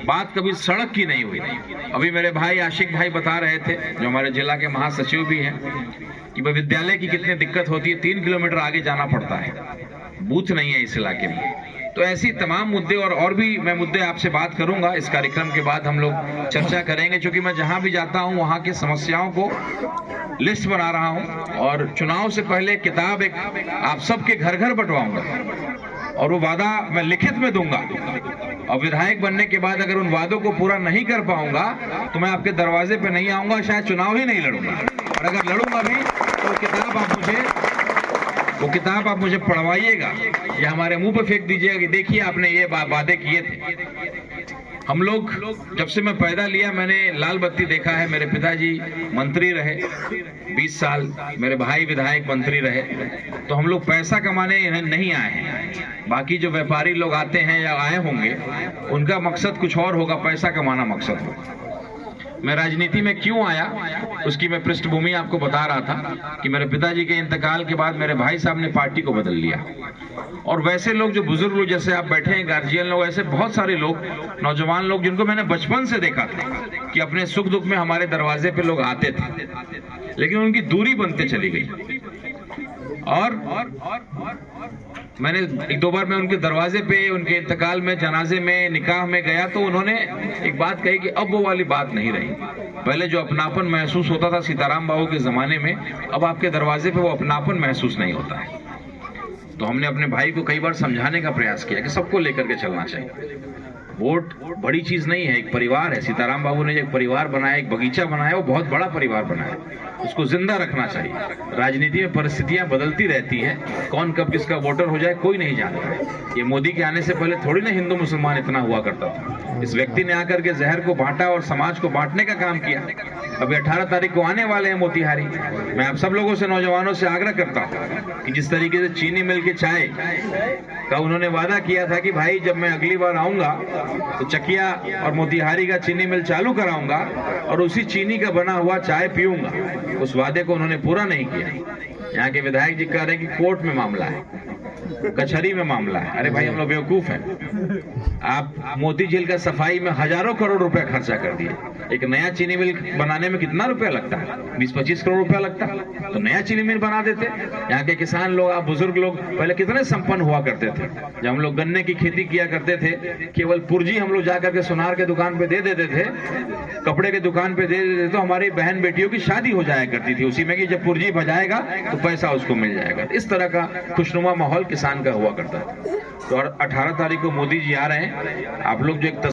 बात कभी सड़क की नहीं हुई। अभी मेरे भाई आशिक भाई बता रहे थे, जो हमारे जिला के महासचिव भी हैं, कि वह विद्यालय की कितनी दिक्कत होती है, 3 किलोमीटर आगे जाना पड़ता है, बूथ नहीं है इस इलाके में। तो ऐसी तमाम मुद्दे और भी मैं मुद्दे आपसे बात करूंगा। इस कार्यक्रम के बाद हम लोग चर्चा करेंगे, क्योंकि मैं जहां भी जाता हूं वहां की समस्याओं को लिस्ट बना रहा हूं, और चुनाव से पहले किताब एक आप सबके घर घर बंटवाऊंगा, और वो वादा मैं लिखित में दूंगा। और विधायक बनने के बाद अगर उन वादों को पूरा नहीं कर पाऊंगा तो मैं आपके दरवाजे पे नहीं आऊंगा, शायद चुनाव ही नहीं लड़ूंगा। और अगर लड़ूंगा भी तो वो किताब आप मुझे पढ़वाइएगा, या हमारे मुंह पे फेंक दीजिएगा कि देखिए आपने ये वादे किए थे। हम लोग जब से मैं पैदा लिया मैंने लाल बत्ती देखा है। मेरे पिताजी मंत्री रहे 20 साल, मेरे भाई विधायक मंत्री रहे। तो हम लोग पैसा कमाने नहीं आए हैं। बाकी जो व्यापारी लोग आते हैं या आए होंगे उनका मकसद कुछ और होगा, पैसा कमाना मकसद होगा। मैं राजनीति में क्यों आया उसकी मैं पृष्ठभूमि आपको बता रहा था कि मेरे पिताजी के इंतकाल के बाद मेरे भाई साहब ने पार्टी को बदल लिया। और वैसे लोग जो बुजुर्ग लोग जैसे आप बैठे हैं, गार्जियन लोग, ऐसे बहुत सारे लोग, नौजवान लोग जिनको मैंने बचपन से देखा था कि अपने सुख दुख में हमारे दरवाजे पे लोग आते थे, लेकिन उनकी दूरी बनते चली गई। और मैंने एक दो बार मैं उनके दरवाजे पे, उनके इंतकाल में, जनाजे में, निकाह में गया तो उन्होंने एक बात कही कि अब वो वाली बात नहीं रही। पहले जो अपनापन महसूस होता था सीताराम बाबू के जमाने में, अब आपके दरवाजे पे वो अपनापन महसूस नहीं होता है। तो हमने अपने भाई को कई बार समझाने का प्रयास किया कि सबको लेकर के चलना चाहिए। वोट बड़ी चीज नहीं है, एक परिवार है। सीताराम बाबू ने जो एक परिवार बनाया, एक बगीचा बनाया, वो बहुत बड़ा परिवार बनाया, उसको जिंदा रखना चाहिए। राजनीति में परिस्थितियां बदलती रहती हैं, कौन कब किसका वोटर हो जाए कोई नहीं जानता है। ये मोदी के आने से पहले थोड़ी ना हिंदू मुसलमान इतना हुआ करता था। इस व्यक्ति ने आकर के जहर को बांटा और समाज को बांटने का काम किया। अभी 18 तारीख को आने वाले हैं मोतिहारी। मैं आप सब लोगों से, नौजवानों से आग्रह करता हूँ कि जिस तरीके से चीनी मिल के चाय का उन्होंने वादा किया था कि भाई जब मैं अगली बार आऊंगा तो चकिया और मोतिहारी का चीनी मिल चालू कराऊंगा और उसी चीनी का बना हुआ चाय पीऊंगा, उस वादे को उन्होंने पूरा नहीं किया। यहाँ के विधायक जी कह रहे हैं कि कोर्ट में मामला है, कचहरी में मामला है। अरे भाई हम लोग बेवकूफ हैं। आप मोती झील का सफाई में हजारों करोड़ रुपया खर्चा कर दिए। एक नया चीनी मिल बनाने में कितना रुपया लगता है? 20-25 करोड़ रुपया लगता है, तो नया चीनी मिल बना देते। यहाँ के किसान लोग, आप बुजुर्ग लोग पहले कितने संपन्न हुआ करते थे। जब हम लोग गन्ने की खेती किया करते थे, केवल पुर्जी हम लोग जाकर के सुनार के दुकान पे दे देते थे, कपड़े के दुकान पे दे देते थे, तो हमारी बहन बेटियों की शादी हो जाया करती थी उसी में कि जब पुर्जी बजाएगा तो पैसा उसको मिल जाएगा। इस तरह का खुशनुमा माहौल किसान का हुआ करता है। तो 18 तारीख को मोदी जी आ रहे हैं। आप लोग जो एक